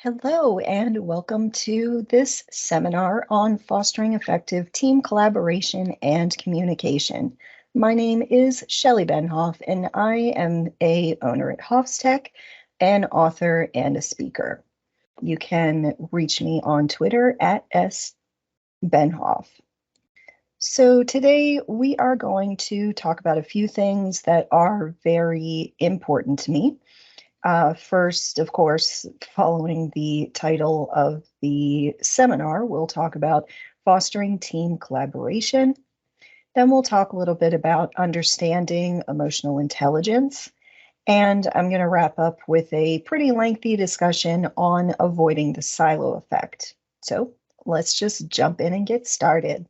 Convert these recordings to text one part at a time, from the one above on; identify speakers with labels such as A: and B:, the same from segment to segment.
A: Hello, and welcome to this seminar on fostering effective team collaboration and communication. My name is Shelley Benhoff, and I am a owner at Hoffstech, an author, and a speaker. You can reach me on Twitter at sbenhoff. So today we are going to talk about a few things that are very important to me. First, of course, following the title of the seminar, we'll talk about fostering team collaboration. Then we'll talk a little bit about understanding emotional intelligence. And I'm going to wrap up with a pretty lengthy discussion on avoiding the silo effect. So let's just jump in and get started.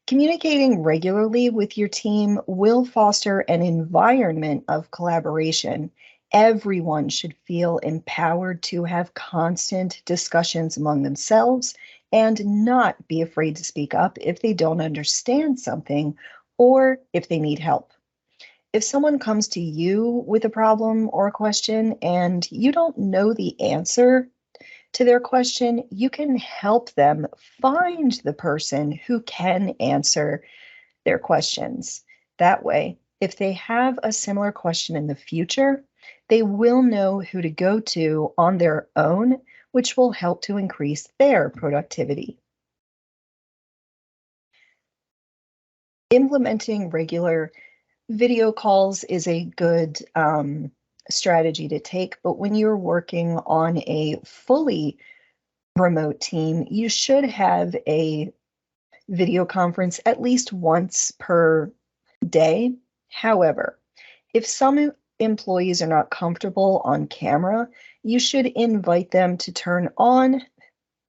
A: Communicating regularly with your team will foster an environment of collaboration. Everyone should feel empowered to have constant discussions among themselves and not be afraid to speak up if they don't understand something or if they need help. If someone comes to you with a problem or a question and you don't know the answer to their question, you can help them find the person who can answer their questions. That way, if they have a similar question in the future, they will know who to go to on their own, which will help to increase their productivity. Implementing regular video calls is a good strategy to take, but when you're working on a fully remote team, you should have a video conference at least once per day. However, if some employees are not comfortable on camera, you should invite them to turn on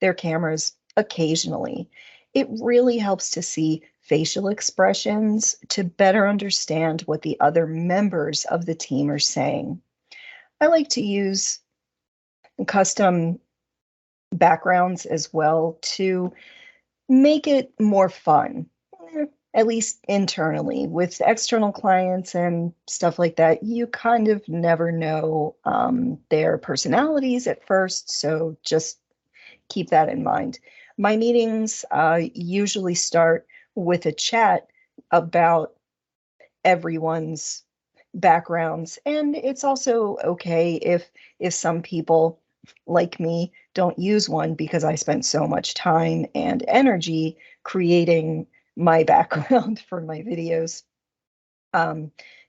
A: their cameras occasionally. It really helps to see facial expressions to better understand what the other members of the team are saying. I like to use custom backgrounds as well to make it more fun, at least internally. With external clients and stuff like that, you kind of never know their personalities at first, so just keep that in mind. My meetings usually start with a chat about everyone's backgrounds, and it's also okay if some people like me don't use one because I spent so much time and energy creating my background for my videos.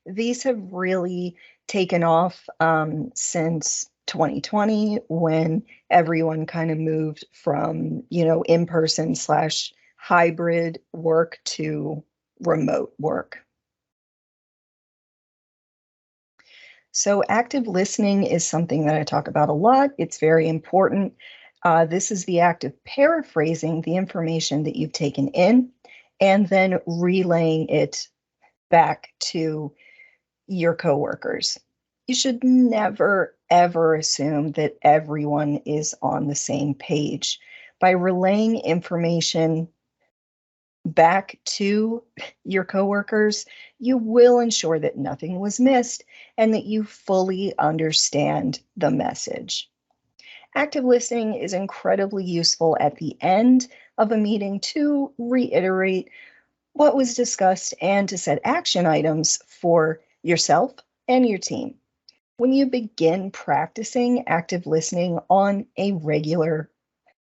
A: These have really taken off since 2020, when everyone kind of moved from, in-person / hybrid work to remote work. So active listening is something that I talk about a lot. It's very important. This is the act of paraphrasing the information that you've taken in and then relaying it back to your coworkers. You should never, ever assume that everyone is on the same page. By relaying information back to your coworkers, you will ensure that nothing was missed and that you fully understand the message. Active listening is incredibly useful at the end of a meeting to reiterate what was discussed and to set action items for yourself and your team. When you begin practicing active listening on a regular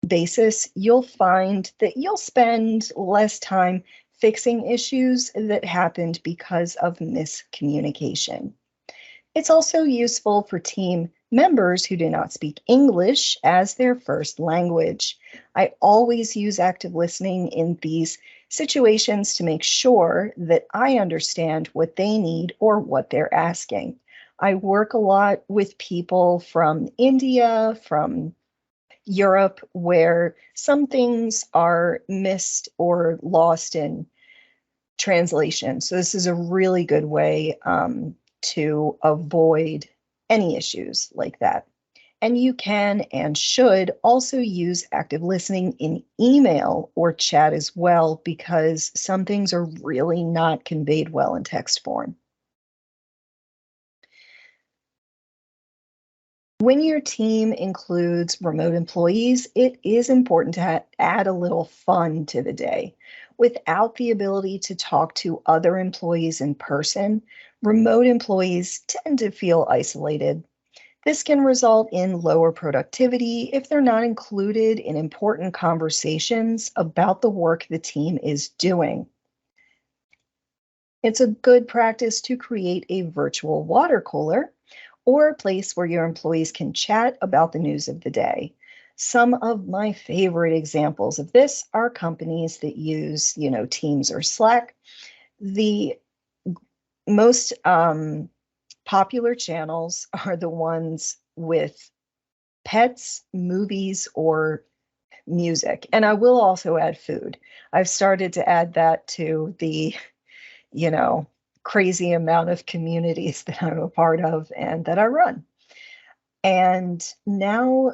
A: basis, you'll find that you'll spend less time fixing issues that happened because of miscommunication. It's also useful for team members who do not speak English as their first language. I always use active listening in these situations to make sure that I understand what they need or what they're asking. I work a lot with people from India, from Europe, where some things are missed or lost in translation. So this is a really good way to avoid any issues like that. And you can and should also use active listening in email or chat as well, because some things are really not conveyed well in text form. When your team includes remote employees, it is important to add a little fun to the day. Without the ability to talk to other employees in person, remote employees tend to feel isolated. This can result in lower productivity if they're not included in important conversations about the work the team is doing. It's a good practice to create a virtual water cooler or a place where your employees can chat about the news of the day. Some of my favorite examples of this are companies that use, Teams or Slack. The most popular channels are the ones with pets, movies, or music. And I will also add food. I've started to add that to the you know, crazy amount of communities that I'm a part of and that I run. And now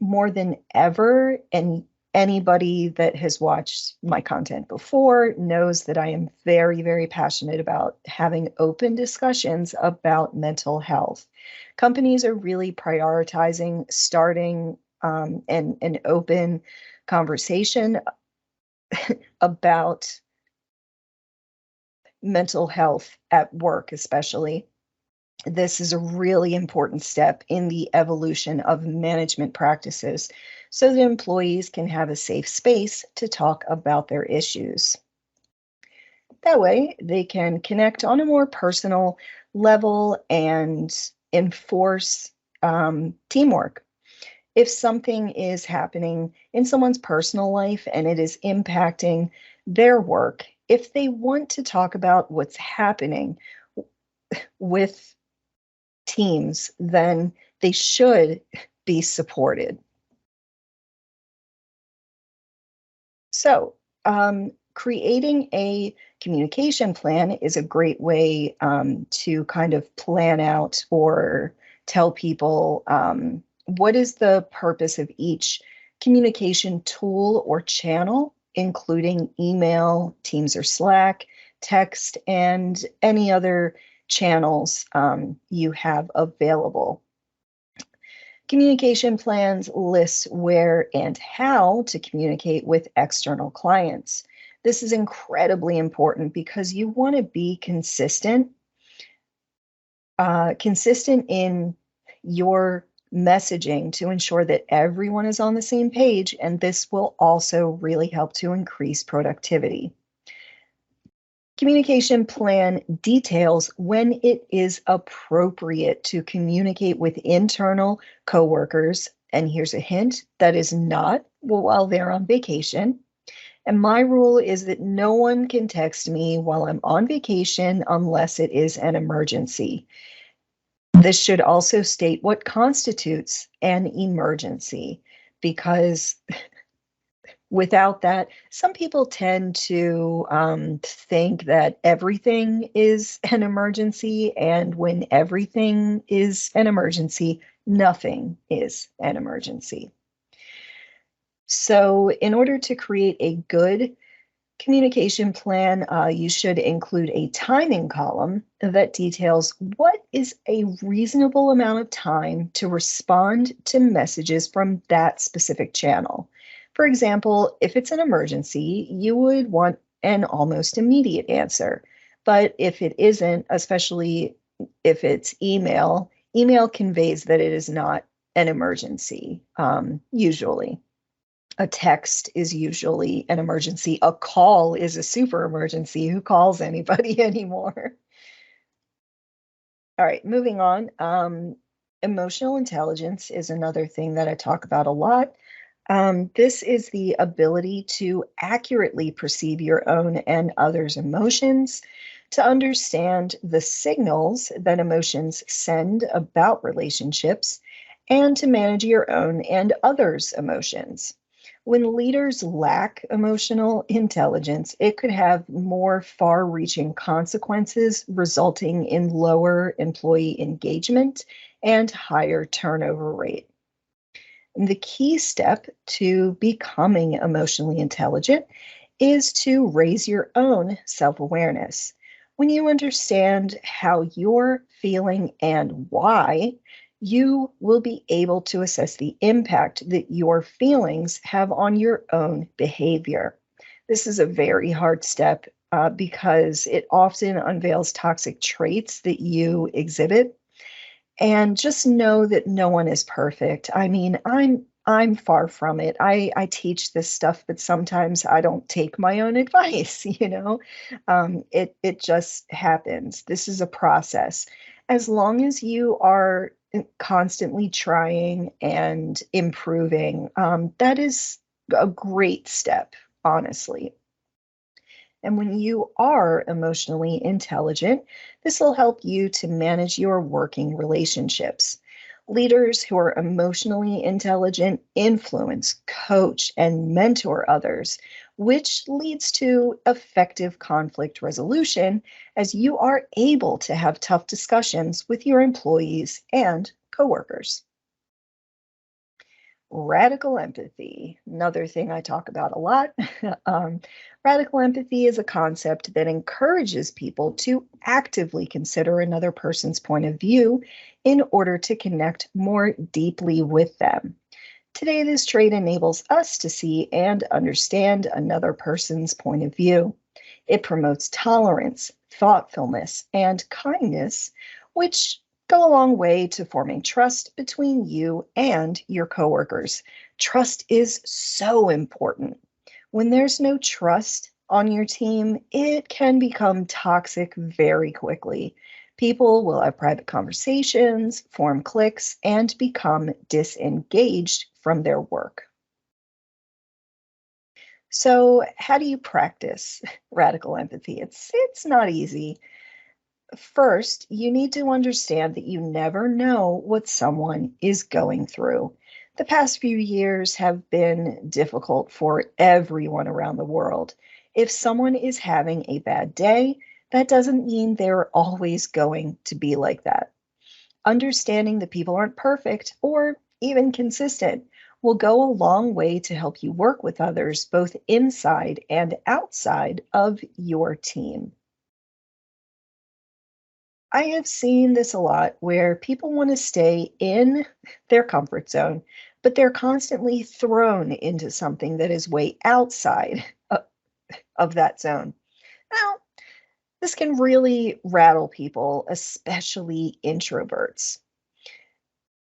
A: more than ever, and anybody that has watched my content before knows that I am very, very passionate about having open discussions about mental health. Companies are really prioritizing starting an open conversation about mental health at work, especially. This is a really important step in the evolution of management practices so that employees can have a safe space to talk about their issues. That way, they can connect on a more personal level and enforce teamwork. If something is happening in someone's personal life and it is impacting their work, if they want to talk about what's happening with teams, then they should be supported. So, creating a communication plan is a great way to kind of plan out or tell people what is the purpose of each communication tool or channel, including email, Teams or Slack, text, and any other channels you have available. Communication plans list where and how to communicate with external clients. This is incredibly important because you want to be consistent in your messaging to ensure that everyone is on the same page, and this will also really help to increase productivity. Communication plan details when it is appropriate to communicate with internal coworkers. And here's a hint, that is not while they're on vacation. And my rule is that no one can text me while I'm on vacation unless it is an emergency. This should also state what constitutes an emergency, because without that, some people tend to think that everything is an emergency, and when everything is an emergency, nothing is an emergency. So in order to create a good communication plan, you should include a timing column that details what is a reasonable amount of time to respond to messages from that specific channel. For example, if it's an emergency, you would want an almost immediate answer. But if it isn't, especially if it's email, email conveys that it is not an emergency, usually. A text is usually an emergency. A call is a super emergency. Who calls anybody anymore? All right, moving on. Emotional intelligence is another thing that I talk about a lot. This is the ability to accurately perceive your own and others' emotions, to understand the signals that emotions send about relationships, and to manage your own and others' emotions. When leaders lack emotional intelligence, it could have more far-reaching consequences, resulting in lower employee engagement and higher turnover rate. The key step to becoming emotionally intelligent is to raise your own self-awareness. When you understand how you're feeling and why, You will be able to assess the impact that your feelings have on your own behavior. This is a very hard step because it often unveils toxic traits that you exhibit. And just know that no one is perfect. I mean, I'm far from it. I teach this stuff, but sometimes I don't take my own advice, you know? It just happens. This is a process. As long as you are constantly trying and improving, that is a great step, honestly. And when you are emotionally intelligent, this will help you to manage your working relationships. Leaders who are emotionally intelligent influence, coach, and mentor others, which leads to effective conflict resolution as you are able to have tough discussions with your employees and coworkers. Radical empathy, another thing I talk about a lot. um, Radical empathy is a concept that encourages people to actively consider another person's point of view in order to connect more deeply with them. Today, this trait enables us to see and understand another person's point of view. It promotes tolerance, thoughtfulness, and kindness, which go a long way to forming trust between you and your coworkers. Trust is so important. When there's no trust on your team, it can become toxic very quickly. People will have private conversations, form cliques, and become disengaged from their work. So, how do you practice radical empathy? It's not easy. First, you need to understand that you never know what someone is going through. The past few years have been difficult for everyone around the world. If someone is having a bad day, that doesn't mean they're always going to be like that. Understanding that people aren't perfect or even consistent will go a long way to help you work with others both inside and outside of your team. I have seen this a lot where people want to stay in their comfort zone, but they're constantly thrown into something that is way outside of that zone. Now, this can really rattle people, especially introverts.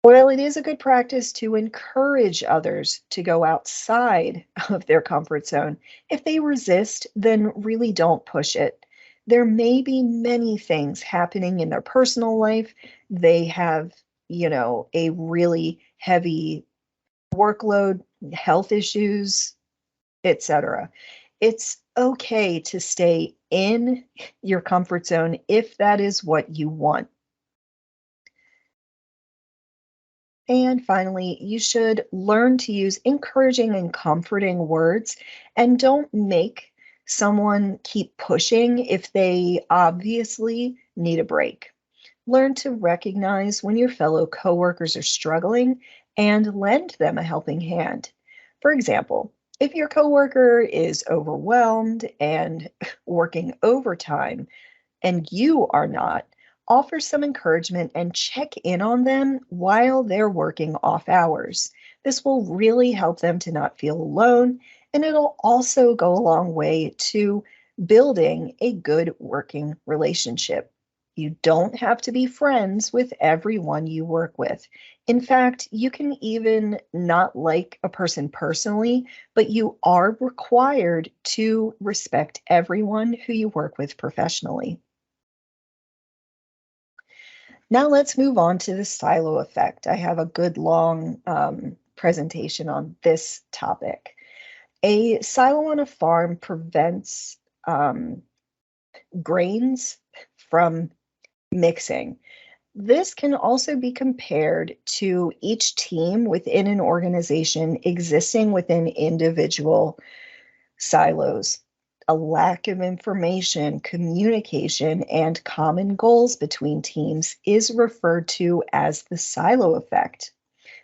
A: Well, it is a good practice to encourage others to go outside of their comfort zone. If they resist, then really don't push it. There may be many things happening in their personal life. They have, a really heavy workload, health issues, etc. It's okay to stay in your comfort zone if that is what you want. And finally, you should learn to use encouraging and comforting words and don't make someone keep pushing if they obviously need a break. Learn to recognize when your fellow coworkers are struggling and lend them a helping hand. For example, if your coworker is overwhelmed and working overtime, and you are not, offer some encouragement and check in on them while they're working off hours. This will really help them to not feel alone, and it'll also go a long way to building a good working relationship. You don't have to be friends with everyone you work with. In fact, you can even not like a person personally, but you are required to respect everyone who you work with professionally. Now let's move on to the silo effect. I have a good long presentation on this topic. A silo on a farm prevents grains from mixing. This can also be compared to each team within an organization existing within individual silos. A lack of information, communication, and common goals between teams is referred to as the silo effect.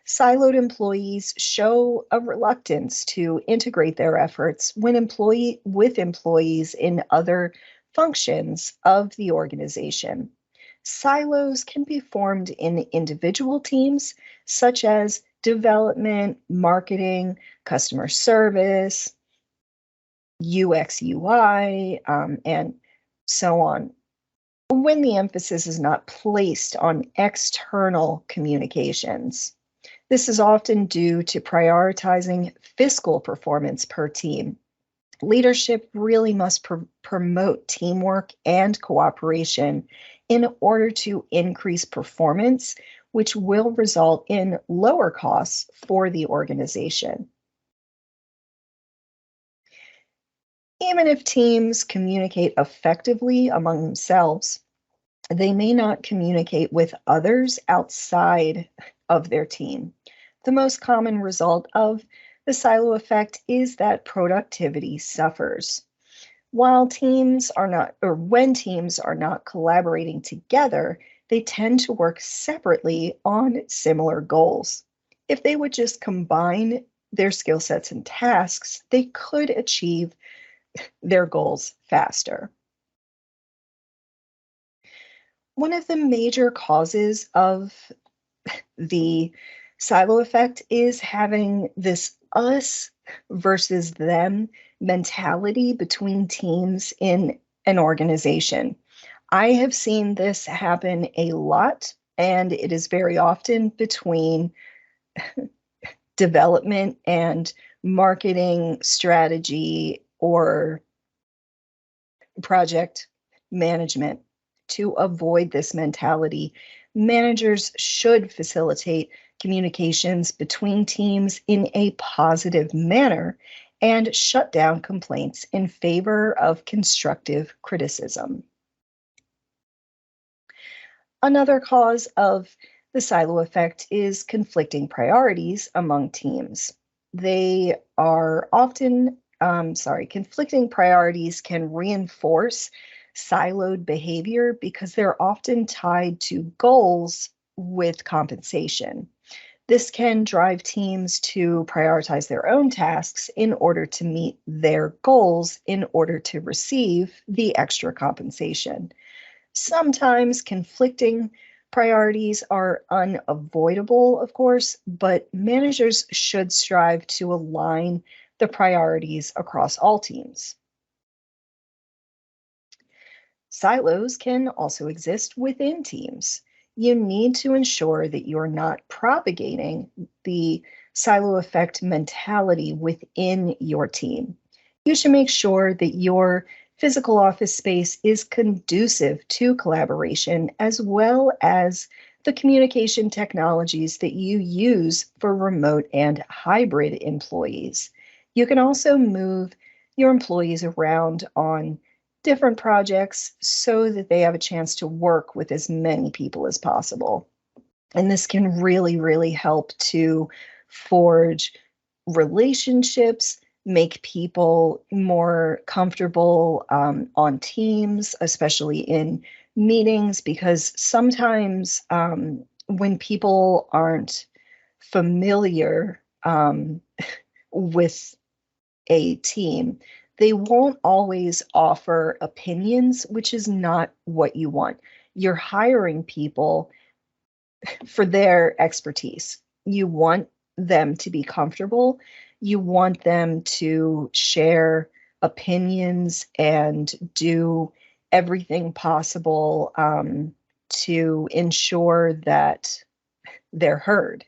A: Siloed employees show a reluctance to integrate their efforts when with employees in other functions of the organization. Silos can be formed in individual teams, such as development, marketing, customer service, UX, UI, and so on, when the emphasis is not placed on external communications. This is often due to prioritizing fiscal performance per team. Leadership really must promote teamwork and cooperation in order to increase performance, which will result in lower costs for the organization. Even if teams communicate effectively among themselves, they may not communicate with others outside of their team. The most common result of the silo effect is that productivity suffers. While teams are not, or when teams are not collaborating together, they tend to work separately on similar goals. If they would just combine their skill sets and tasks, they could achieve their goals faster. One of the major causes of the silo effect is having this us versus them mentality between teams in an organization. I have seen this happen a lot, and it is very often between development and marketing strategy or project management. To avoid this mentality, managers should facilitate communications between teams in a positive manner and shut down complaints in favor of constructive criticism. Another cause of the silo effect is conflicting priorities among teams. They are often, conflicting priorities can reinforce siloed behavior because they're often tied to goals with compensation. This can drive teams to prioritize their own tasks in order to meet their goals in order to receive the extra compensation. Sometimes conflicting priorities are unavoidable, of course, but managers should strive to align the priorities across all teams. Silos can also exist within teams. You need to ensure that you're not propagating the silo effect mentality within your team. You should make sure that your physical office space is conducive to collaboration, as well as the communication technologies that you use for remote and hybrid employees. You can also move your employees around on different projects so that they have a chance to work with as many people as possible. And this can really, really help to forge relationships, make people more comfortable on teams, especially in meetings, because sometimes when people aren't familiar with a team, they won't always offer opinions, which is not what you want. You're hiring people for their expertise. You want them to be comfortable. You want them to share opinions and do everything possible to ensure that they're heard,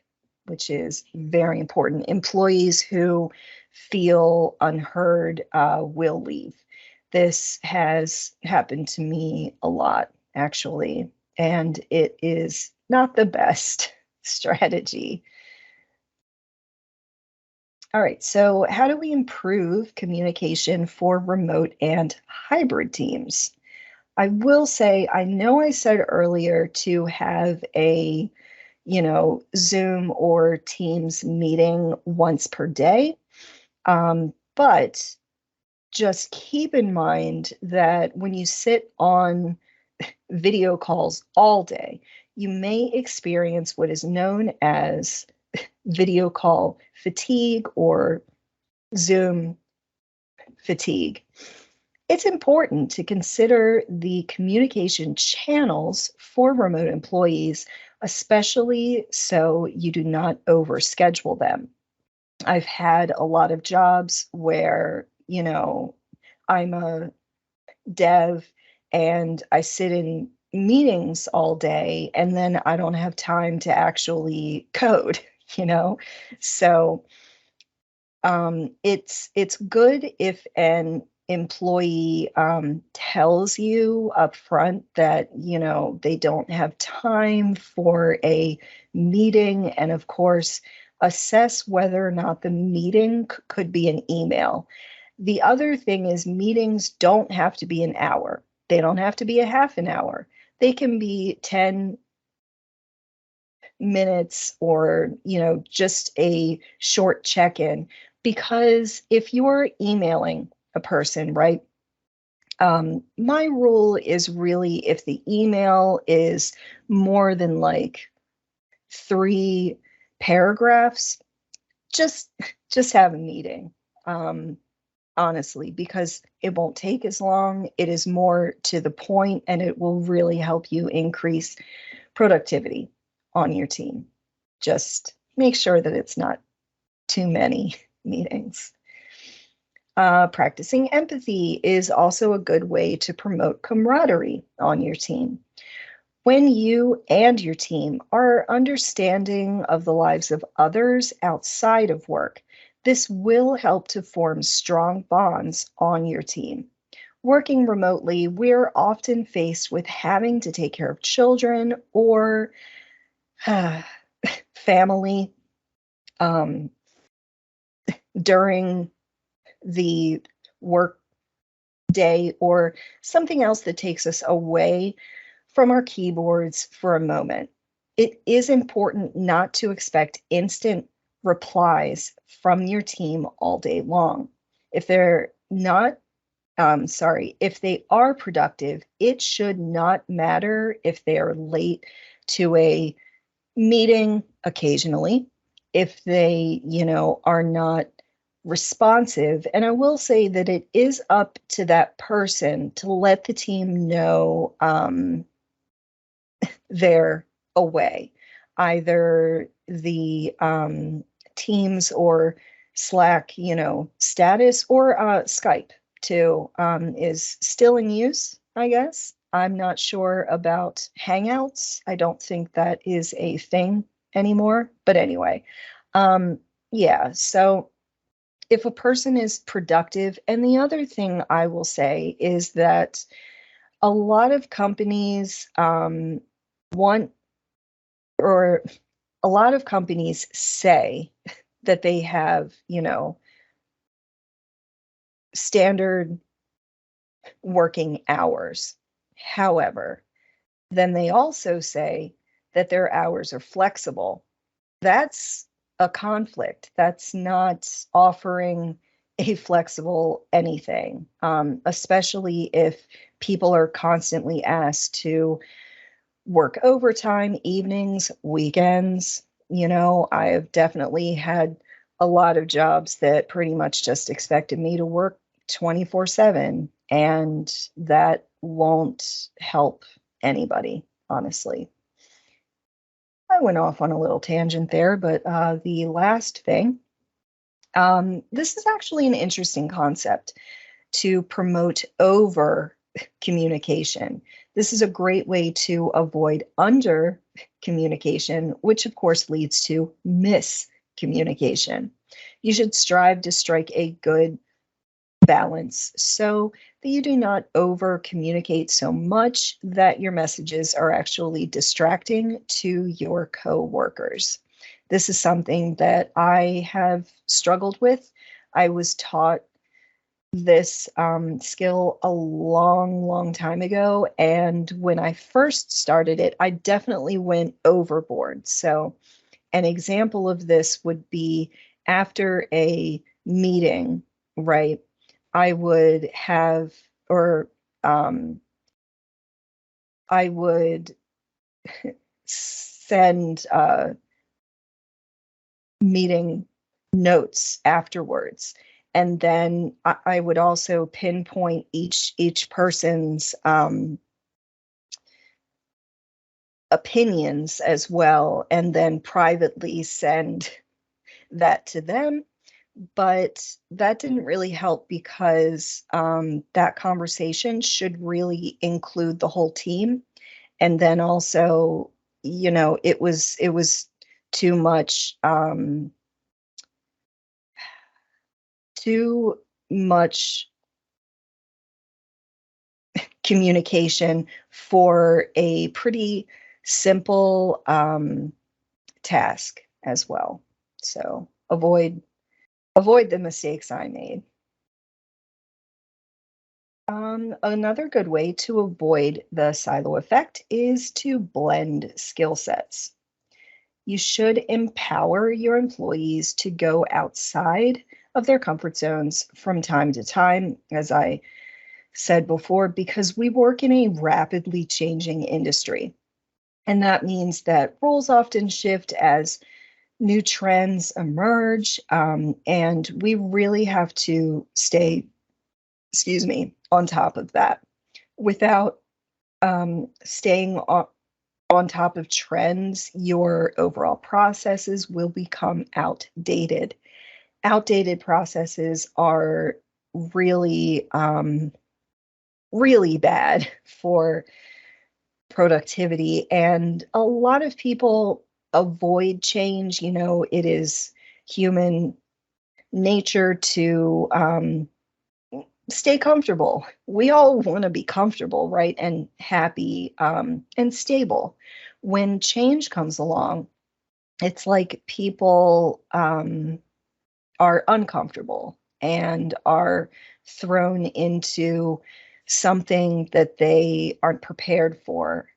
A: which is very important. Employees who feel unheard will leave. This has happened to me a lot, actually, and it is not the best strategy. All right, so how do we improve communication for remote and hybrid teams? I will say, I know I said earlier to have a Zoom or Teams meeting once per day. But just keep in mind that when you sit on video calls all day, you may experience what is known as video call fatigue or Zoom fatigue. It's important to consider the communication channels for remote employees, especially so you do not overschedule them. I've had a lot of jobs where, I'm a dev and I sit in meetings all day and then I don't have time to actually code, you know? So it's good if an employee tells you up front that they don't have time for a meeting, and of course, assess whether or not the meeting could be an email. The other thing is meetings don't have to be an hour. They don't have to be a half an hour. They can be 10 minutes or just a short check-in, because if you're emailing a person, right, my rule is really if the email is more than like 3 paragraphs, just just have a meeting, um, honestly, because it won't take as long, it is more to the point, and it will really help you increase productivity on your team. Just make sure that it's not too many meetings. Practicing empathy is also a good way to promote camaraderie on your team. When you and your team are understanding of the lives of others outside of work, this will help to form strong bonds on your team. Working remotely, we're often faced with having to take care of children or family um, during the work day, or something else that takes us away from our keyboards for a moment. It is important not to expect instant replies from your team all day long. If they're not, if they are productive, it should not matter if they are late to a meeting occasionally, if they, are not responsive. And I will say that it is up to that person to let the team know they're away. Either the Teams or Slack, status, or Skype too is still in use, I guess. I'm not sure about Hangouts. I don't think that is a thing anymore. But anyway, yeah, so if a person is productive, and the other thing I will say is that a lot of companies want, or a lot of companies say that they have, standard working hours. However, then they also say that their hours are flexible. That's a conflict. That's not offering a flexible anything, especially if people are constantly asked to work overtime, evenings, weekends. I have definitely had a lot of jobs that pretty much just expected me to work 24/7, and that won't help anybody, honestly. I went off on a little tangent there, but the last thing, this is actually an interesting concept to promote over communication. This is a great way to avoid under communication, which of course leads to miscommunication. You should strive to strike a good balance so that you do not over communicate so much that your messages are actually distracting to your coworkers. This is something that I have struggled with. I was taught this skill a long, long time ago. And when I first started it, I definitely went overboard. So, an example of this would be after a meeting, right? I would have, or I would send meeting notes afterwards. And then I would also pinpoint each person's opinions as well, and then privately send that to them. But that didn't really help because that conversation should really include the whole team. And then also, it was too much too much communication for a pretty simple task as well. So avoid the mistakes I made. Another good way to avoid the silo effect is to blend skill sets. You should empower your employees to go outside of their comfort zones from time to time, as I said before, because we work in a rapidly changing industry. And that means that roles often shift as new trends emerge, and we really have to stay, on top of that. Without staying on top of trends, your overall processes will become outdated. Outdated processes are really, really bad for productivity, and a lot of people avoid change. It is human nature to stay comfortable. We all want to be comfortable, right? And happy, and stable. When change comes along, it's like people are uncomfortable and are thrown into something that they aren't prepared for.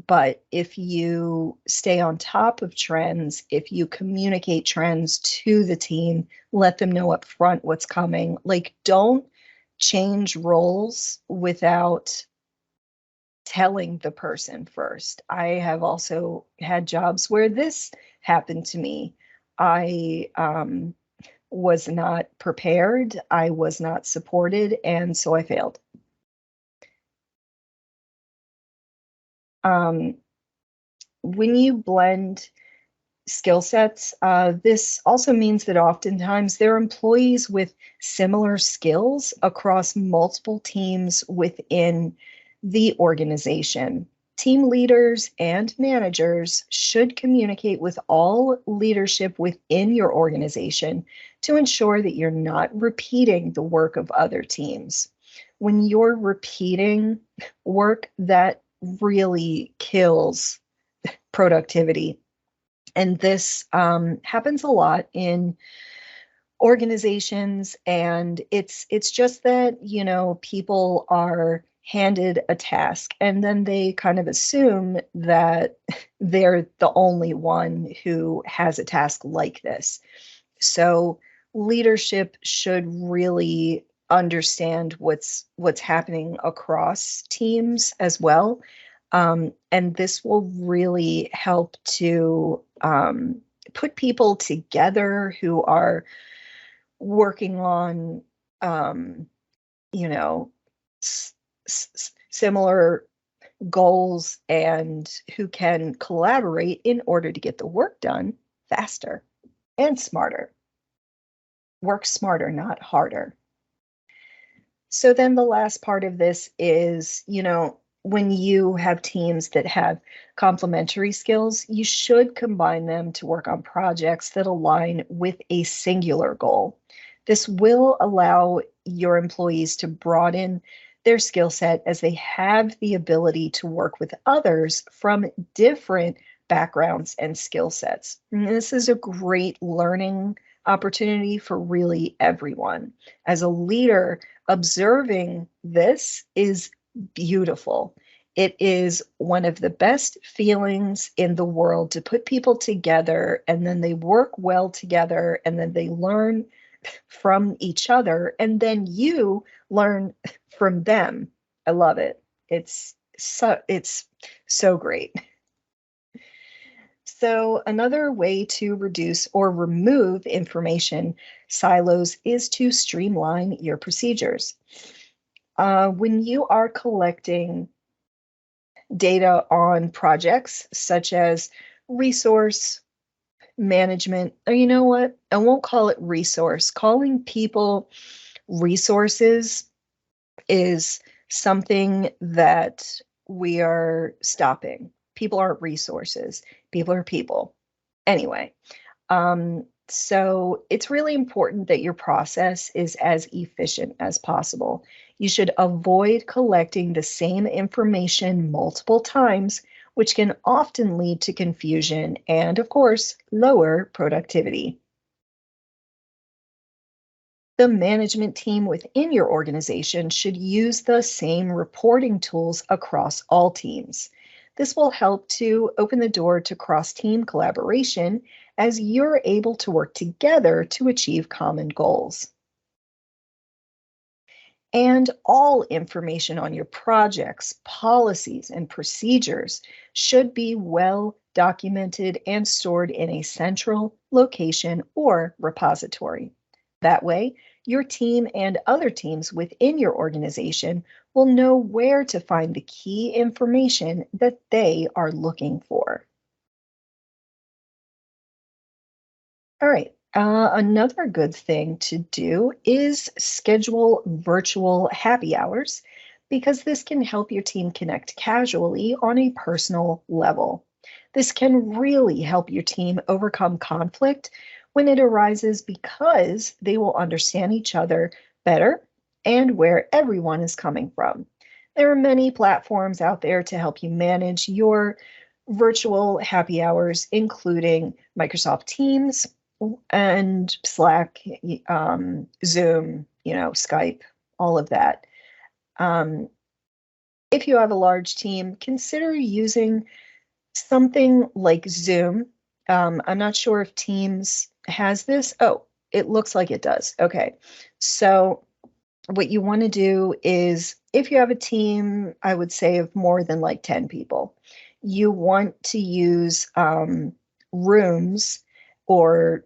A: But if you stay on top of trends, if you communicate trends to the team, let them know up front what's coming. Like, don't change roles without telling the person first. I have also had jobs where this happened to me. I was not prepared, I was not supported, and so I failed. Um, when you blend skill sets, this also means that oftentimes there are employees with similar skills across multiple teams within the organization. Team leaders and managers should communicate with all leadership within your organization to ensure that you're not repeating the work of other teams. When you're repeating work, that really kills productivity. And this happens a lot in organizations, and it's just that people are handed a task and then they kind of assume that they're the only one who has a task like this. So leadership should really understand what's happening across teams as well. And this will really help to put people together who are working on, um, you know, similar goals, and who can collaborate in order to get the work done faster and smarter. Work smarter, not harder. So then the last part of this is, when you have teams that have complementary skills, you should combine them to work on projects that align with a singular goal. This will allow your employees to broaden their skill set as they have the ability to work with others from different backgrounds and skill sets. And this is a great learning opportunity for really everyone. As a leader, observing this is beautiful. It is one of the best feelings in the world to put people together, and then they work well together, and then they learn from each other, and then you learn from them. I love it. It's so great. So, another way to reduce or remove information silos is to streamline your procedures. When you are collecting data on projects such as resource management, or you know what? I won't call it resource. Calling people resources is something that we are stopping. People aren't resources, people are people. Anyway, so it's really important that your process is as efficient as possible. You should avoid collecting the same information multiple times, which can often lead to confusion and, of course, lower productivity. The management team within your organization should use the same reporting tools across all teams. This will help to open the door to cross team collaboration as you're able to work together to achieve common goals. And all information on your projects, policies, and procedures should be well documented and stored in a central location or repository. That way, your team and other teams within your organization will know where to find the key information that they are looking for. All right. Another good thing to do is schedule virtual happy hours because this can help your team connect casually on a personal level. This can really help your team overcome conflict when it arises because they will understand each other better and where everyone is coming from. There are many platforms out there to help you manage your virtual happy hours, including Microsoft Teams and Slack, Zoom, Skype, all of that. Um, if you have a large team, consider using something like Zoom. I'm not sure if Teams has this. Oh, it looks like it does. Okay. So, what you want to do is if you have a team, I would say of more than like 10 people, you want to use rooms or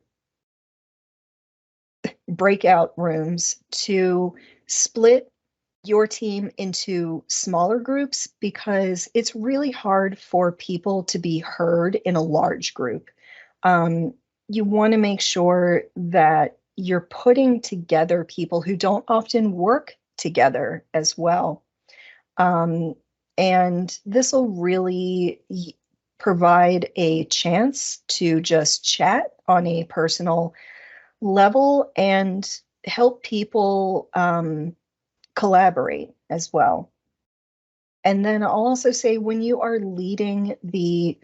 A: breakout rooms to split your team into smaller groups because it's really hard for people to be heard in a large group. Um, you want to make sure that you're putting together people who don't often work together as well. Um, and this will really provide a chance to just chat on a personal level and help people collaborate as well. And then I'll also say when you are leading the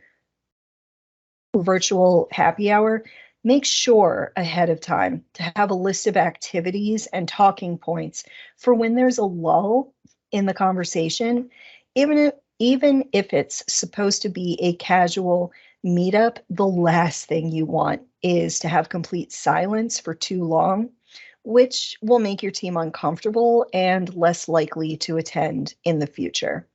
A: virtual happy hour, make sure ahead of time to have a list of activities and talking points for when there's a lull in the conversation, even if it's supposed to be a casual meetup, the last thing you want is to have complete silence for too long, which will make your team uncomfortable and less likely to attend in the future.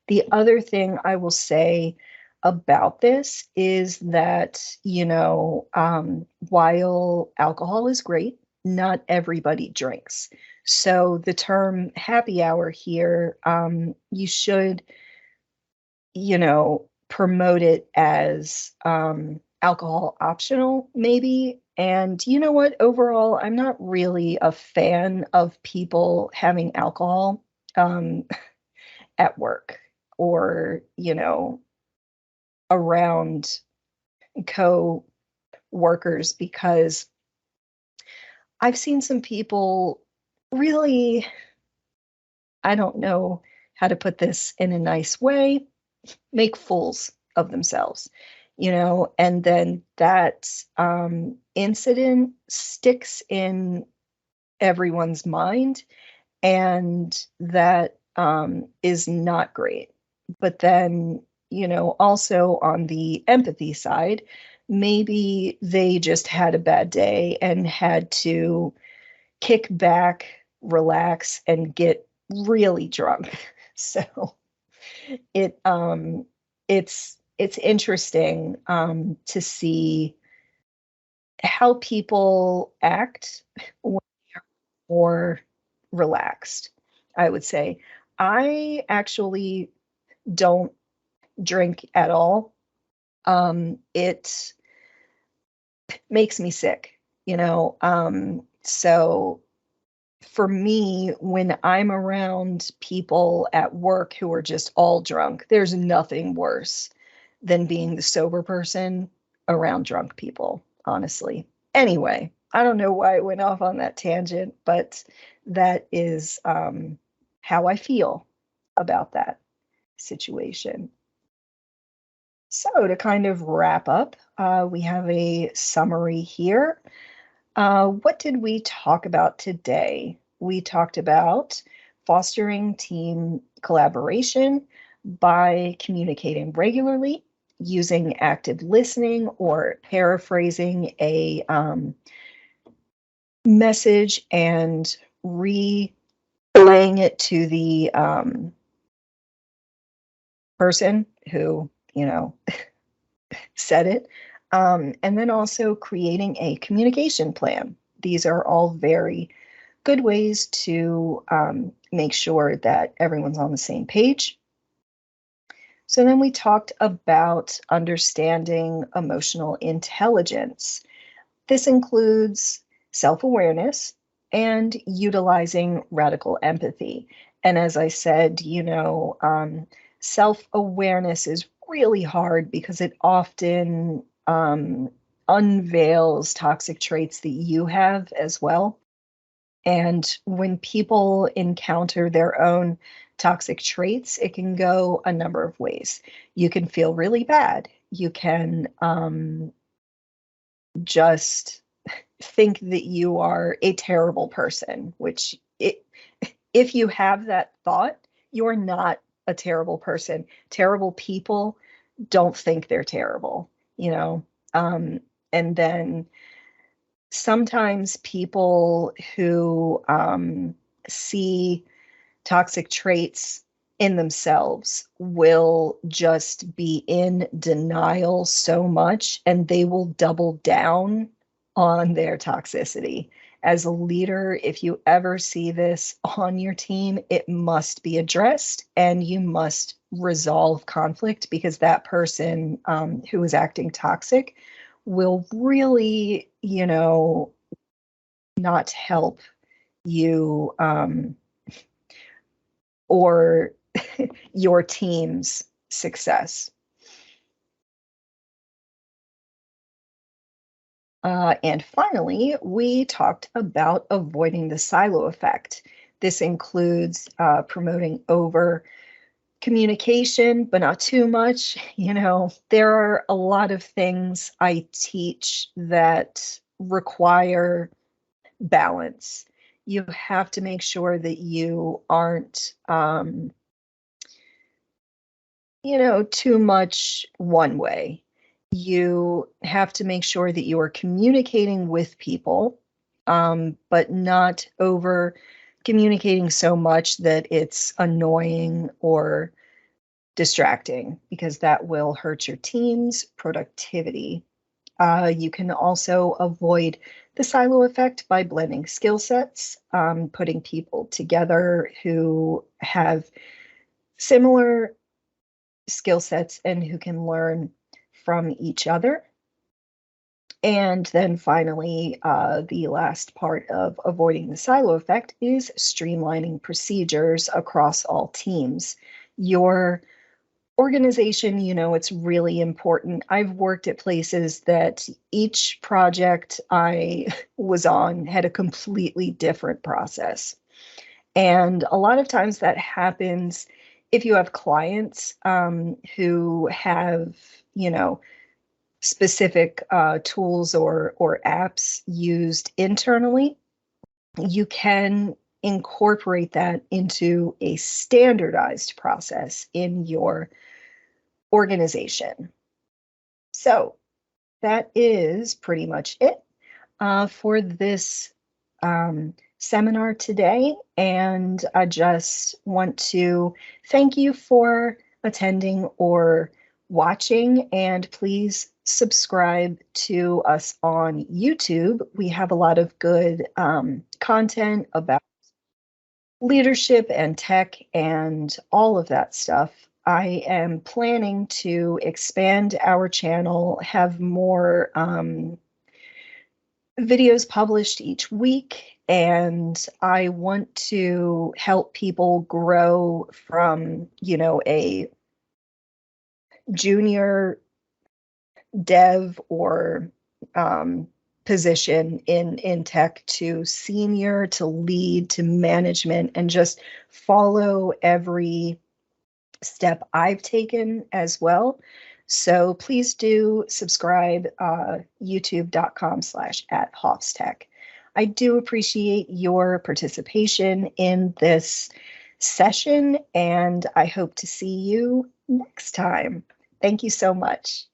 A: The other thing I will say about this is that, while alcohol is great, not everybody drinks. So the term happy hour here, you should, promote it as alcohol optional, maybe. And you know what? Overall, I'm not really a fan of people having alcohol um, at work or, around co-workers because I've seen some people really, I don't know how to put this in a nice way, make fools of themselves, and then that incident sticks in everyone's mind, and that is not great. But then, also on the empathy side, maybe they just had a bad day and had to kick back, relax, and get really drunk. So it's it's interesting to see how people act when they're more relaxed, I would say. I actually don't drink at all. It makes me sick, you know. So for me, when I'm around people at work who are just all drunk, there's nothing worse than being the sober person around drunk people, honestly. Anyway, I don't know why I went off on that tangent, but that is how I feel about that situation. So, to kind of wrap up, we have a summary here. What did we talk about today? We talked about fostering team collaboration by communicating regularly, using active listening or paraphrasing a message and relaying it to the person who, said it. And then also creating a communication plan. These are all very good ways to make sure that everyone's on the same page. So then we talked about understanding emotional intelligence. This includes self-awareness and utilizing radical empathy. And as I said, self-awareness is really hard because it often unveils toxic traits that you have as well. And when people encounter their own toxic traits, it can go a number of ways. You can feel really bad. You can just think that you are a terrible person, if you have that thought, you're not a terrible person. Terrible people don't think they're terrible, you know? And then sometimes people who see toxic traits in themselves will just be in denial so much and they will double down on their toxicity. As a leader, if you ever see this on your team, it must be addressed and you must resolve conflict because that person who is acting toxic will really, not help you or your team's success. And finally, we talked about avoiding the silo effect. This includes promoting over communication, but not too much. There are a lot of things I teach that require balance. You have to make sure that you aren't too much one way. You have to make sure that you are communicating with people, but not over communicating so much that it's annoying or distracting, because that will hurt your team's productivity. You can also avoid the silo effect by blending skill sets, putting people together who have similar skill sets and who can learn from each other. And then finally, the last part of avoiding the silo effect is streamlining procedures across all teams. Your organization, it's really important. I've worked at places that each project I was on had a completely different process. And a lot of times that happens if you have clients who have, specific tools or apps used internally. You can incorporate that into a standardized process in your organization. So that is pretty much it for this seminar today. And I just want to thank you for attending or watching, and please subscribe to us on YouTube. We have a lot of good content about leadership and tech and all of that stuff. I am planning to expand our channel, have more videos published each week, and I want to help people grow from, a junior dev or position in tech to senior to lead to management, and just follow every step I've taken as well. So please do subscribe, youtube.com/@HoffsTech. I do appreciate your participation in this session, and I hope to see you next time. Thank you so much.